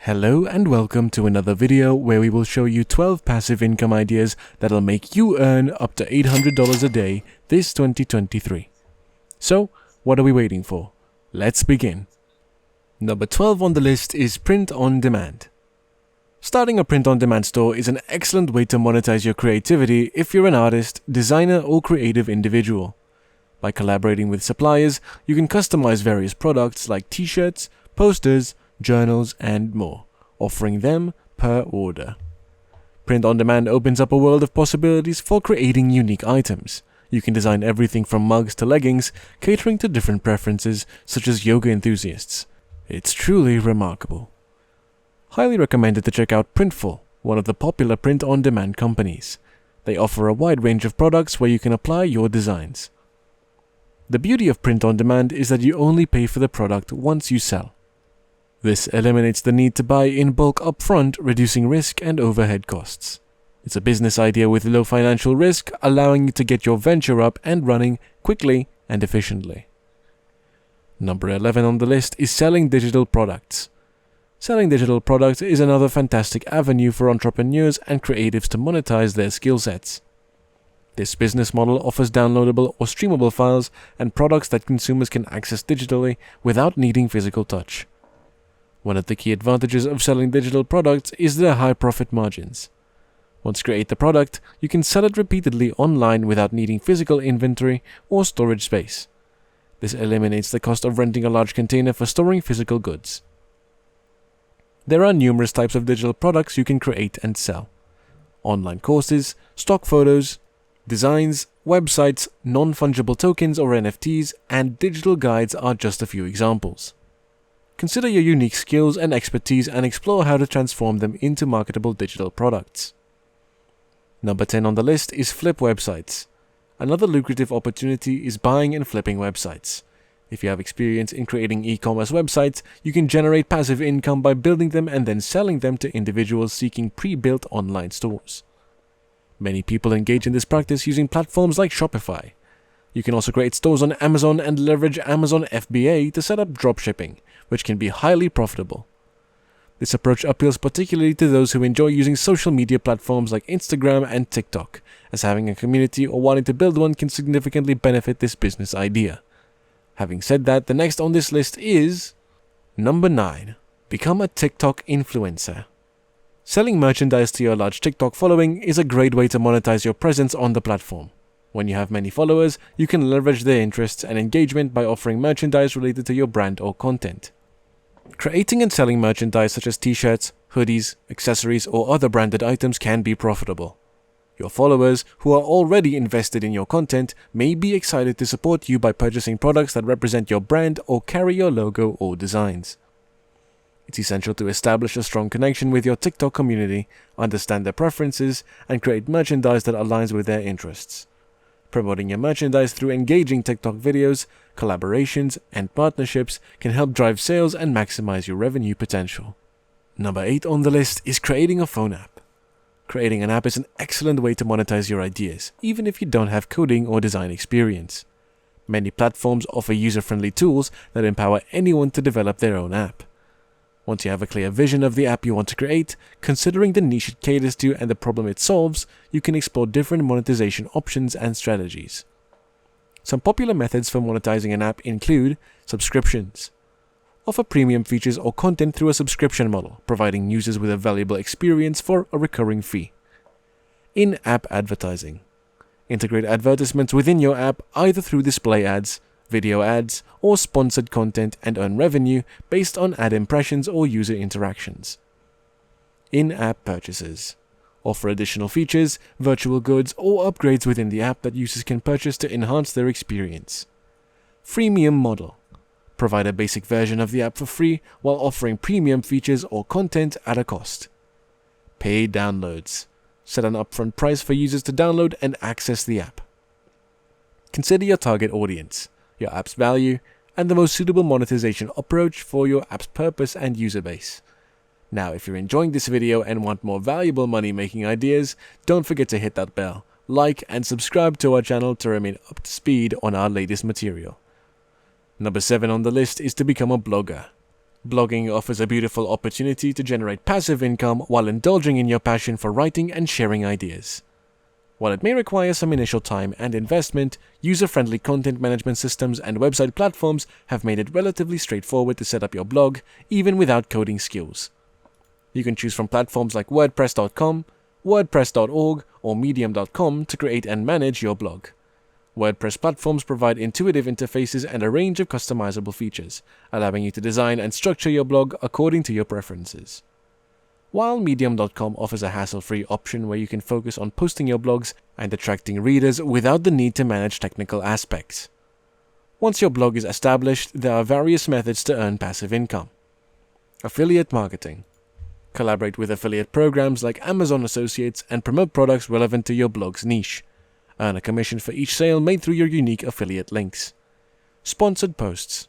Hello and welcome to another video where we will show you 12 passive income ideas that'll make you earn up to $800 a day this 2023. So, what are we waiting for? Let's begin. Number 12 on the list is print on demand. Starting a print on demand store is an excellent way to monetize your creativity if you're an artist, designer, or creative individual. By collaborating with suppliers, you can customize various products like t-shirts, posters, journals, and more, offering them per order. Print on demand opens up a world of possibilities for creating unique items. You can design everything from mugs to leggings, catering to different preferences such as yoga enthusiasts. It's truly remarkable. Highly recommended to check out Printful, one of the popular print on demand companies. They offer a wide range of products where you can apply your designs. The beauty of print on demand is that you only pay for the product once you sell. This eliminates the need to buy in bulk upfront, reducing risk and overhead costs. It's a business idea with low financial risk, allowing you to get your venture up and running quickly and efficiently. Number 11 on the list is selling digital products. Selling digital products is another fantastic avenue for entrepreneurs and creatives to monetize their skill sets. This business model offers downloadable or streamable files and products that consumers can access digitally without needing physical touch. One of the key advantages of selling digital products is their high profit margins. Once you create the product, you can sell it repeatedly online without needing physical inventory or storage space. This eliminates the cost of renting a large container for storing physical goods. There are numerous types of digital products you can create and sell. Online courses, stock photos, designs, websites, non-fungible tokens or NFTs, and digital guides are just a few examples. Consider your unique skills and expertise and explore how to transform them into marketable digital products. Number 10 on the list is flip websites. Another lucrative opportunity is buying and flipping websites. If you have experience in creating e-commerce websites, you can generate passive income by building them and then selling them to individuals seeking pre-built online stores. Many people engage in this practice using platforms like Shopify. You can also create stores on Amazon and leverage Amazon FBA to set up dropshipping, which can be highly profitable. This approach appeals particularly to those who enjoy using social media platforms like Instagram and TikTok, as having a community or wanting to build one can significantly benefit this business idea. Having said that, the next on this list is number 9. Become a TikTok influencer. Selling merchandise to your large TikTok following is a great way to monetize your presence on the platform. When you have many followers, you can leverage their interests and engagement by offering merchandise related to your brand or content. Creating and selling merchandise such as t-shirts, hoodies, accessories, or other branded items can be profitable. Your followers, who are already invested in your content, may be excited to support you by purchasing products that represent your brand or carry your logo or designs. It's essential to establish a strong connection with your TikTok community, understand their preferences, and create merchandise that aligns with their interests. Promoting your merchandise through engaging TikTok videos, collaborations, and partnerships can help drive sales and maximize your revenue potential. Number 8 on the list is creating a phone app. Creating an app is an excellent way to monetize your ideas, even if you don't have coding or design experience. Many platforms offer user-friendly tools that empower anyone to develop their own app. Once you have a clear vision of the app you want to create, considering the niche it caters to and the problem it solves, you can explore different monetization options and strategies. Some popular methods for monetizing an app include subscriptions. Offer premium features or content through a subscription model, providing users with a valuable experience for a recurring fee. In-app advertising. Integrate advertisements within your app either through display ads, video ads, or sponsored content and earn revenue based on ad impressions or user interactions. In-app purchases. Offer additional features, virtual goods, or upgrades within the app that users can purchase to enhance their experience. Freemium model. Provide a basic version of the app for free while offering premium features or content at a cost. Paid downloads. Set an upfront price for users to download and access the app. Consider your target audience, your app's value, and the most suitable monetization approach for your app's purpose and user base. Now, if you're enjoying this video and want more valuable money-making ideas, don't forget to hit that bell, like, and subscribe to our channel to remain up to speed on our latest material. Number 7 on the list is to become a blogger. Blogging offers a beautiful opportunity to generate passive income while indulging in your passion for writing and sharing ideas. While it may require some initial time and investment, user-friendly content management systems and website platforms have made it relatively straightforward to set up your blog, even without coding skills. You can choose from platforms like WordPress.com, WordPress.org, or Medium.com to create and manage your blog. WordPress platforms provide intuitive interfaces and a range of customizable features, allowing you to design and structure your blog according to your preferences. While Medium.com offers a hassle-free option where you can focus on posting your blogs and attracting readers without the need to manage technical aspects. Once your blog is established, there are various methods to earn passive income. Affiliate marketing. Collaborate with affiliate programs like Amazon Associates and promote products relevant to your blog's niche. Earn a commission for each sale made through your unique affiliate links. Sponsored posts.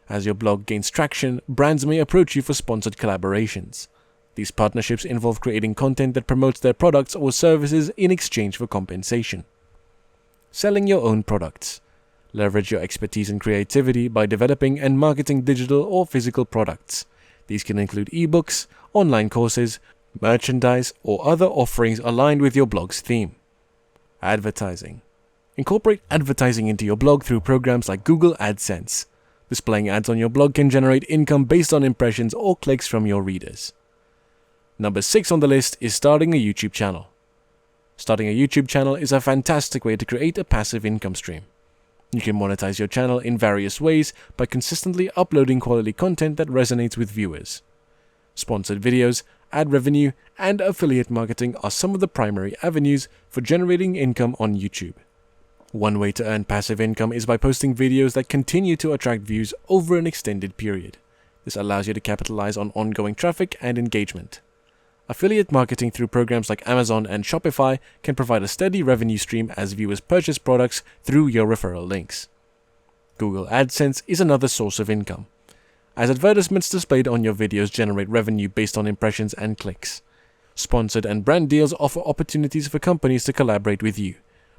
As your blog gains traction, brands may approach you for sponsored collaborations. These partnerships involve creating content that promotes their products or services in exchange for compensation. Selling your own products. Leverage your expertise and creativity by developing and marketing digital or physical products. These can include ebooks, online courses, merchandise, or other offerings aligned with your blog's theme. Advertising. Incorporate advertising into your blog through programs like Google AdSense. Displaying ads on your blog can generate income based on impressions or clicks from your readers. Number 6 on the list is starting a YouTube channel. Starting a YouTube channel is a fantastic way to create a passive income stream. You can monetize your channel in various ways by consistently uploading quality content that resonates with viewers. Sponsored videos, ad revenue, and affiliate marketing are some of the primary avenues for generating income on YouTube. One way to earn passive income is by posting videos that continue to attract views over an extended period. This allows you to capitalize on ongoing traffic and engagement. Affiliate marketing through programs like Amazon and Shopify can provide a steady revenue stream as viewers purchase products through your referral links. Google AdSense is another source of income, as advertisements displayed on your videos generate revenue based on impressions and clicks. Sponsored and brand deals offer opportunities for companies to collaborate with you,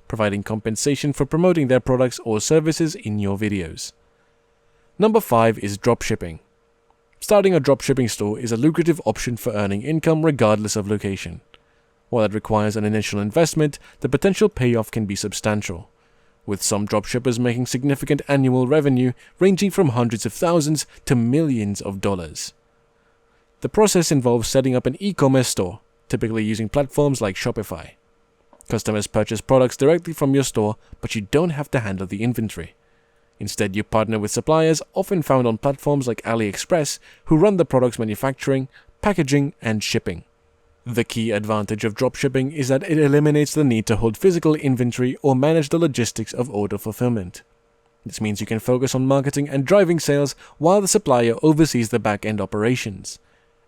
providing compensation for promoting their products or services in your videos. Number 5 is dropshipping. Starting a dropshipping store is a lucrative option for earning income regardless of location. While it requires an initial investment, the potential payoff can be substantial, with some dropshippers making significant annual revenue ranging from hundreds of thousands to millions of dollars. The process involves setting up an e-commerce store, typically using platforms like Shopify. Customers purchase products directly from your store, but you don't have to handle the inventory. Instead, you partner with suppliers often found on platforms like AliExpress who run the product's manufacturing, packaging, and shipping. The key advantage of dropshipping is that it eliminates the need to hold physical inventory or manage the logistics of order fulfillment. This means you can focus on marketing and driving sales while the supplier oversees the back-end operations.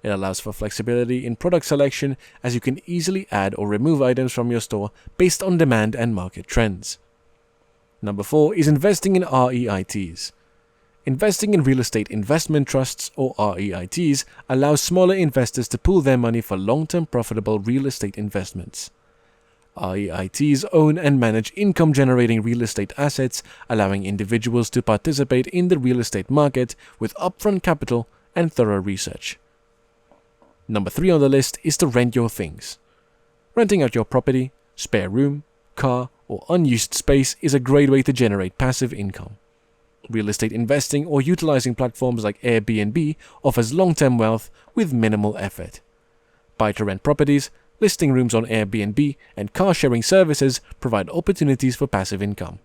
It allows for flexibility in product selection as you can easily add or remove items from your store based on demand and market trends. Number 4 is investing in REITs. Investing in real estate investment trusts, or REITs, allows smaller investors to pool their money for long-term profitable real estate investments. REITs own and manage income-generating real estate assets, allowing individuals to participate in the real estate market with upfront capital and thorough research. Number 3 on the list is to rent your things. Renting out your property, spare room, car, or unused space is a great way to generate passive income. Real estate investing or utilizing platforms like Airbnb offers long-term wealth with minimal effort. Buy-to-rent properties, listing rooms on Airbnb, and car-sharing services provide opportunities for passive income.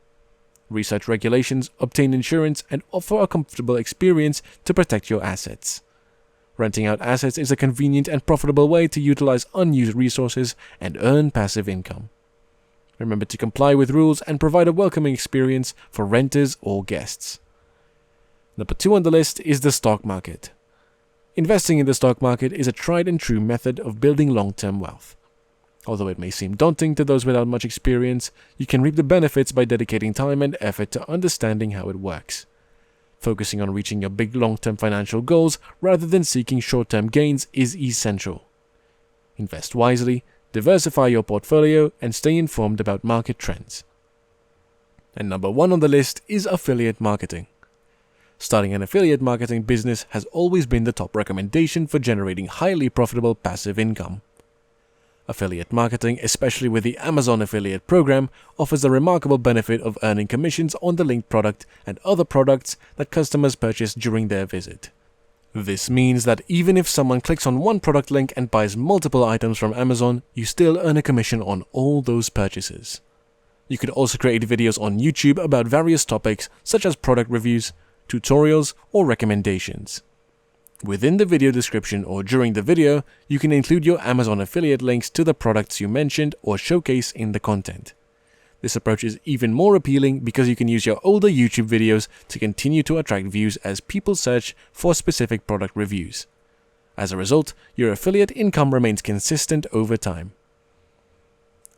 Research regulations, obtain insurance, and offer a comfortable experience to protect your assets. Renting out assets is a convenient and profitable way to utilize unused resources and earn passive income. Remember to comply with rules and provide a welcoming experience for renters or guests. Number 2 on the list is the stock market. Investing in the stock market is a tried and true method of building long-term wealth. Although it may seem daunting to those without much experience, you can reap the benefits by dedicating time and effort to understanding how it works. Focusing on reaching your big long-term financial goals rather than seeking short-term gains is essential. Invest wisely, diversify your portfolio, and stay informed about market trends. And number 1 on the list is affiliate marketing. starting an affiliate marketing business has always been the top recommendation for generating highly profitable passive income. Affiliate marketing, especially with the Amazon affiliate program, offers the remarkable benefit of earning commissions on the linked product and other products that customers purchase during their visit. This means that even if someone clicks on one product link and buys multiple items from Amazon, you still earn a commission on all those purchases. You could also create videos on YouTube about various topics such as product reviews, tutorials, or recommendations. Within the video description or during the video, you can include your Amazon affiliate links to the products you mentioned or showcase in the content. This approach is even more appealing because you can use your older YouTube videos to continue to attract views as people search for specific product reviews. As a result, your affiliate income remains consistent over time.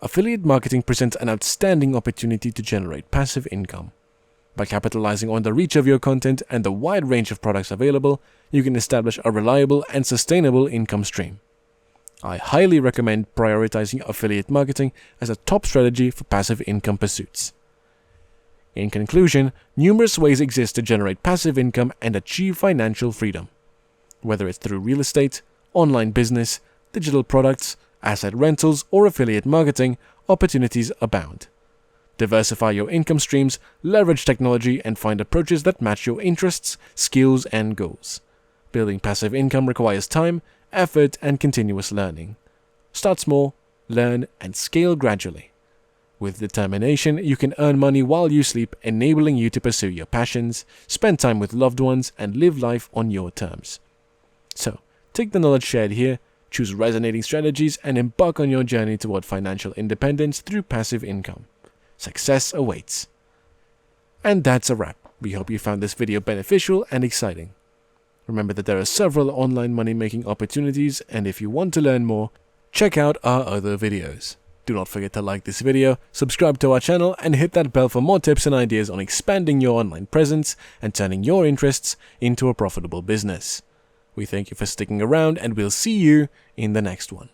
Affiliate marketing presents an outstanding opportunity to generate passive income. By capitalizing on the reach of your content and the wide range of products available, you can establish a reliable and sustainable income stream. I highly recommend prioritizing affiliate marketing as a top strategy for passive income pursuits. In conclusion, numerous ways exist to generate passive income and achieve financial freedom. Whether it's through real estate, online business, digital products, asset rentals, or affiliate marketing, opportunities abound. Diversify your income streams, leverage technology, and find approaches that match your interests, skills, and goals. Building passive income requires time, effort, and continuous learning. Start small, learn, and scale gradually. With determination, you can earn money while you sleep, enabling you to pursue your passions, spend time with loved ones, and live life on your terms. So, take the knowledge shared here, choose resonating strategies, and embark on your journey toward financial independence through passive income. Success awaits. And that's a wrap. We hope you found this video beneficial and exciting. Remember that there are several online money-making opportunities, and if you want to learn more, check out our other videos. Do not forget to like this video, subscribe to our channel, and hit that bell for more tips and ideas on expanding your online presence and turning your interests into a profitable business. We thank you for sticking around, and we'll see you in the next one.